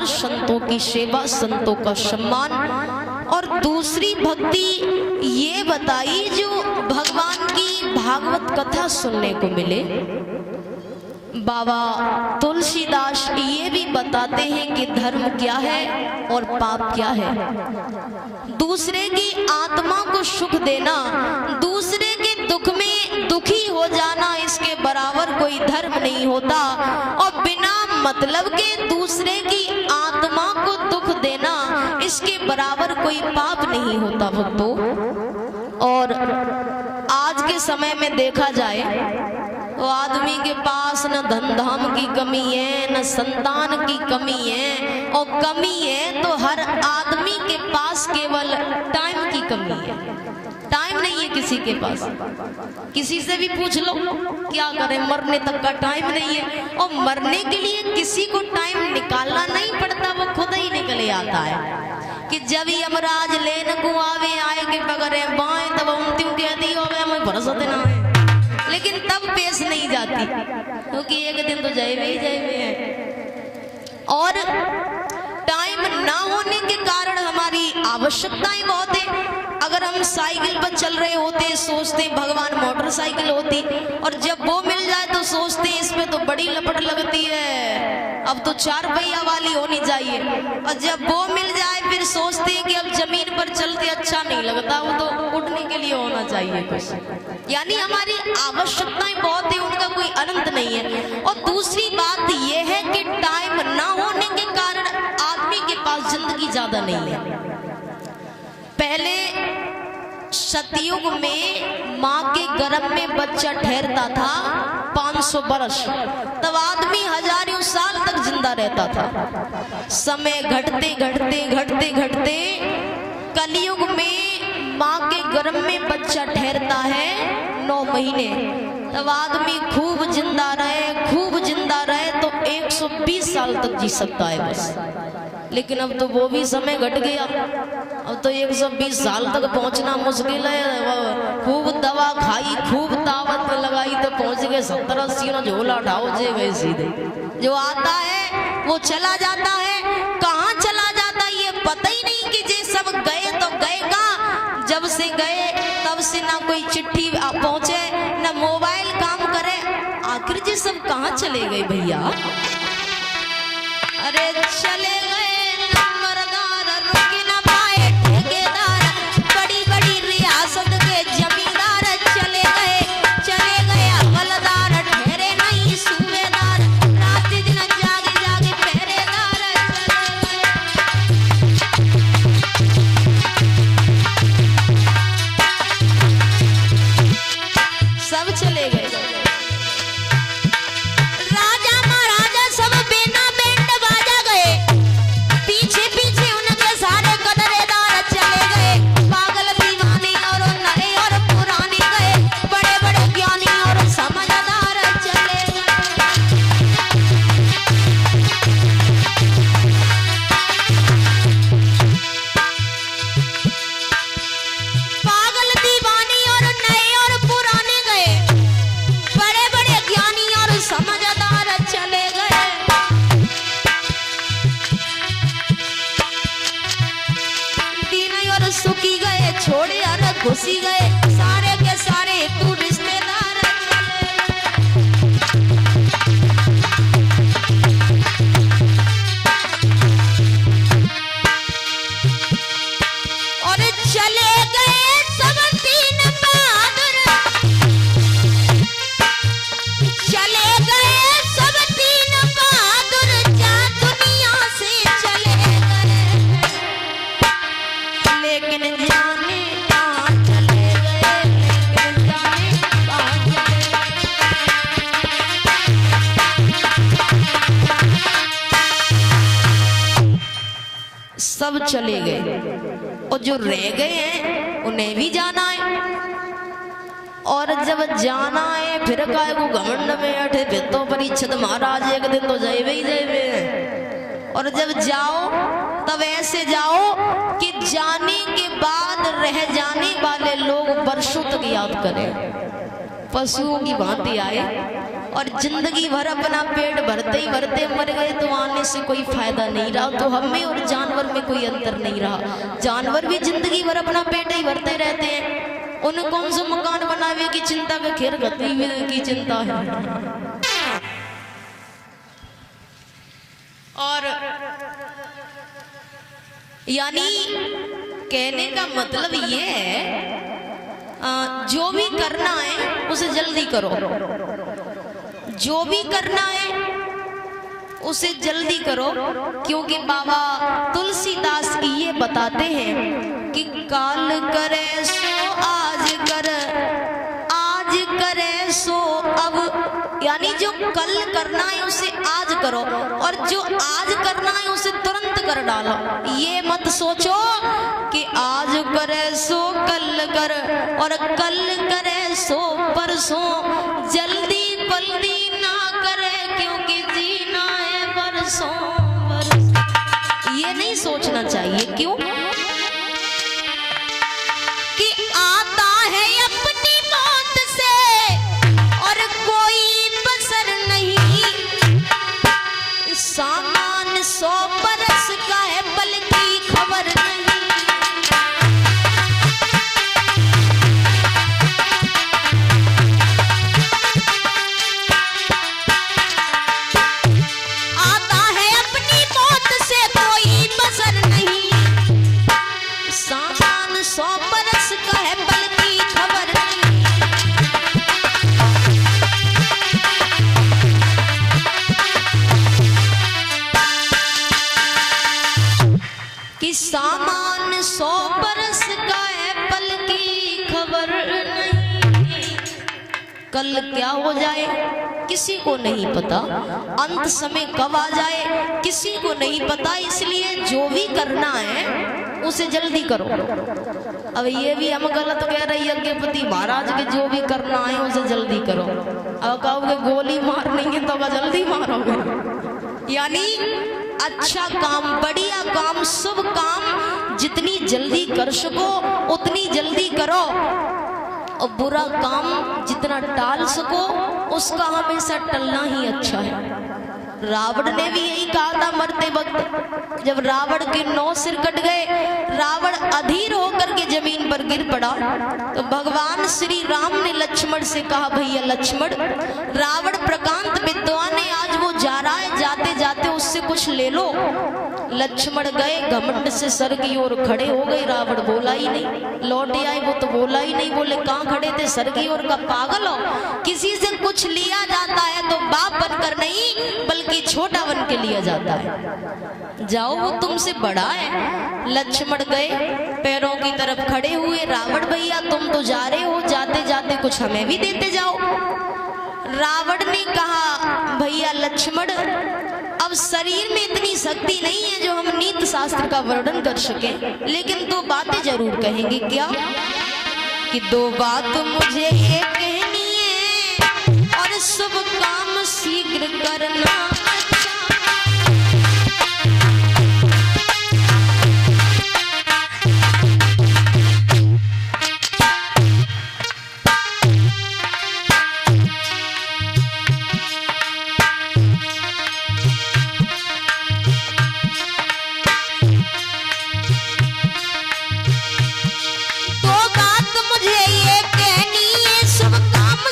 संतों की सेवा, संतों का सम्मान। और दूसरी भक्ति ये बताई जो भगवान की भागवत कथा सुनने को मिले। बाबा तुलसीदास ये भी बताते हैं कि धर्म क्या है और पाप क्या है। दूसरे की आत्मा को सुख देना, दूसरे के दुख में दुखी हो जाना, इसके बराबर कोई धर्म नहीं होता। और बिना मतलब के दूसरे की आत्मा को दुख देना, इसके बराबर कोई पाप नहीं होता भक्तों। और आज के समय में देखा जाए तो आदमी के पास न धन धाम की कमी है, न संतान की कमी है, और कमी है तो हर आदमी के पास केवल टाइम की कमी है। टाइम नहीं है किसी के पास। किसी से भी पूछ लो क्या करें, मरने तक का टाइम नहीं है। और मरने के लिए किसी को टाइम निकालना नहीं पड़ता, वो खुद ही निकले आता है कि जब यमराज लेन को आवे आए के बगरे बाएं तब अंतिम कहती हो गया मैं भरोसा देना है, लेकिन तब पेश नहीं जाती, क्योंकि एक दिन तो जाए है। और टाइम ना होने के कारण हमारी आवश्यकताएं बहुत है। अगर हम साइकिल पर चल रहे होते सोचते भगवान मोटरसाइकिल होती, और जब वो मिल जाए तो सोचते इसमें तो बड़ी लपट लगती है, अब तो 4 पहिया वाली होनी चाहिए। और जब वो मिल जाए फिर सोचते हैं कि अब जमीन पर चलते अच्छा नहीं लगता, वो तो उड़ने के लिए होना चाहिए कुछ। यानी हमारी आवश्यकताएं बहुत है, उनका कोई अनंत नहीं है। और दूसरी बात यह है कि टाइम ना होने के कारण आदमी के पास जिंदगी ज्यादा नहीं है। पहले सतयुग में माँ के गर्भ में बच्चा ठहरता था 500 बरस, तब आदमी हजारों साल तक जिंदा रहता था। समय घटते घटते घटते घटते कलयुग में माँ के गर्भ में बच्चा ठहरता है 9 महीने, तब आदमी खूब जिंदा रहे तो 120 साल तक जी सकता है बस। लेकिन अब तो वो भी समय घट गया, अब तो 120 साल तक पहुंचना मुश्किल है। खूब दवा खाई, खूब ताकत लगाई तो पहुंच गए 70-80 ना, झोला ढाओ जे गए सीधे। जो आता है वो चला जाता है, कहाँ चला जाता है ये पता ही नहीं कि जे सब गए तो गए कहाँ। जब से गए तब से ना कोई चिट्ठी पहुंचे, ना मोबाइल काम करे, आखिर जी सब कहाँ चले गए भैया। अरे चले गए छोड़े और खुशी गए सारे के सारे तू रिश्तेदार। और चले गए सब 3 बहादुर, चले गए सब 3 बहादुर, जा दुनिया से चले गए। लेकिन जाने सब चले गए, और जो रह गए हैं उन्हें भी जाना है। और जब जाना है फिर काय को घमंड में अठे फिर तो परीक्षित महाराज एक दिन तो जाए ही जाए। और जब जाओ तब ऐसे जाओ कि जाने के बाद रह जाने वाले लोग वर्षों तक याद करें। पशुओं की भांति आए और जिंदगी भर अपना पेट भरते ही भरते मर गए तो आने से कोई फायदा नहीं रहा। तो हम में और जानवर में कोई अंतर नहीं रहा। जानवर भी जिंदगी भर अपना पेट ही भरते रहते हैं, उन्हें कौन सा मकान बनावे की चिंता का खेर गति की चिंता है। और यानी कहने का मतलब ये है जो भी करना है उसे जल्दी करो, जो भी करना है उसे जल्दी करो, क्योंकि बाबा तुलसीदास ये बताते हैं कि काल करे सो आज कर, आज करे सो अब। यानी जो कल करना है उसे आज करो, और जो आज करना है उसे तुरंत कर डालो। ये मत सोचो कि आज करे सो कल कर और कल करे सो परसों, जल्दी पल्दी ना करे क्योंकि जीना है बरसों बरस। ये नहीं सोचना चाहिए। क्यों? कि आता है अपनी मौत से और कोई बसर नहीं, सामान 100 बरस का है पल की खबर नहीं। आता है अपनी मौत से कोई बसर नहीं, सामान 100 बरस का है पल की खबर नहीं। कि सामान 100 बरस का है पल की खबर नहीं। कल क्या हो जाए किसी को नहीं पता, अंत समय कब आ जाए किसी को नहीं पता। इसलिए जो भी करना है उसे जल्दी करो। अब ये भी हम गलत कह रहे हैं यज्ञपति महाराज के, जो भी करना है उसे जल्दी करो। अब कहोगे गोली मारनी है तो जल्दी मारोगे। यानी अच्छा काम, बढ़िया काम, शुभ काम जितनी जल्दी कर सको उतनी जल्दी करो, और बुरा काम जितना टाल सको उसका हमेशा टलना ही अच्छा है। रावण ने भी यही कहा था मरते वक्त, जब रावण के 9 सिर कट गए, रावण अधीर होकर के जमीन पर गिर पड़ा, तो भगवान श्री राम ने लक्ष्मण से कहा, भैया लक्ष्मण, रावण प्रकांत विद्वान है, आज वो जा रहा है, जाते जाते उससे कुछ ले लो। लक्ष्मण गए, घमंड से सर की ओर खड़े हो गए। रावण बोला ही नहीं, लौटे आए वो तो बोला ही नहीं। बोले कहाँ खड़े थे? सर की ओर। का पागल हो? किसी से कुछ लिया जाता है तो बाप बनकर नहीं बल्कि छोटा बन के लिया जाता है। जाओ वो तुमसे बड़ा है। लक्ष्मण गए, पैरों की तरफ खड़े हुए। रावण भैया तुम तो जा रहे हो, जाते जाते कुछ हमें भी देते जाओ। रावण ने कहा, भैया लक्ष्मण, अब शरीर में इतनी शक्ति नहीं है जो हम नीति शास्त्र का वर्णन कर सके, लेकिन 2 बातें जरूर कहेंगे। क्या? कि 2 बात मुझे ये कहनी है और शुभ काम शीघ्र करना।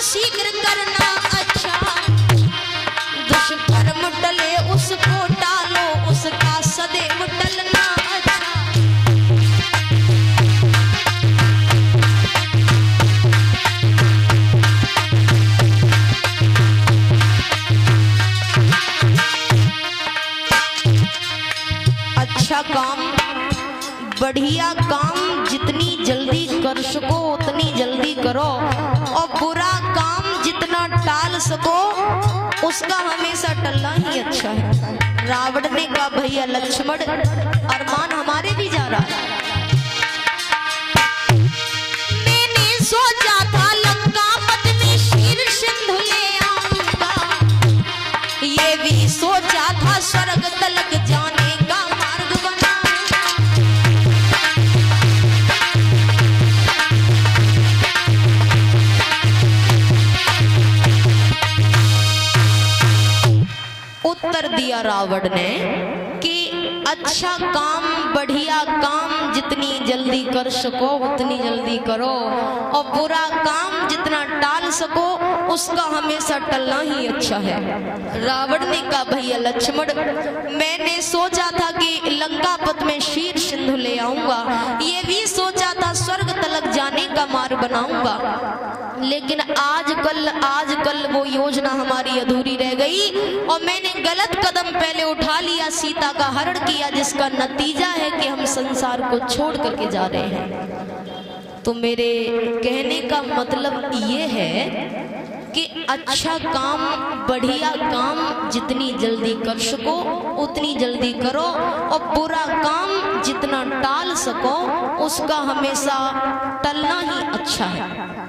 शीघ्र करना अच्छा, दुष्कर्म टले उसको टालो, उसका सदैव टलना अच्छा। अच्छा काम, बढ़िया काम जितनी जल्दी कर सको उतनी जल्दी करो, और बुरा काम जितना टाल सको उसका हमेशा टलना ही अच्छा है। रावण ने कहा, भैया लक्ष्मण, अरमान हमारे भी जा रहा है। मैंने सोचा था लंका पथ में शीर सिंधु ले आऊंगा, ये भी सोचा था स्वर्ग तलक जाने का मार्ग बना। रावण ने कि अच्छा काम, बढ़िया काम जितनी जल्दी कर सको उतनी जल्दी करो, और बुरा काम जितना टाल सको उसका हमेशा टलना ही अच्छा है। रावण ने कहा भैया लक्ष्मण, मैंने सोचा था कि लंकापत में शीर सिंधु ले आऊंगा, ये भी सोचा था स्वर्ग तलक जाने का मार्ग बनाऊंगा, लेकिन आजकल वो योजना हमारी अधूरी रह गई और मैंने गलत कदम पहले उठा लिया, सीता का हरण किया, जिसका नतीजा है कि हम संसार को छोड़ करके जा रहे हैं। तो मेरे कहने का मतलब ये है कि अच्छा काम, बढ़िया काम जितनी जल्दी कर सको उतनी जल्दी करो, और बुरा काम जितना टाल सको उसका हमेशा टलना ही अच्छा है।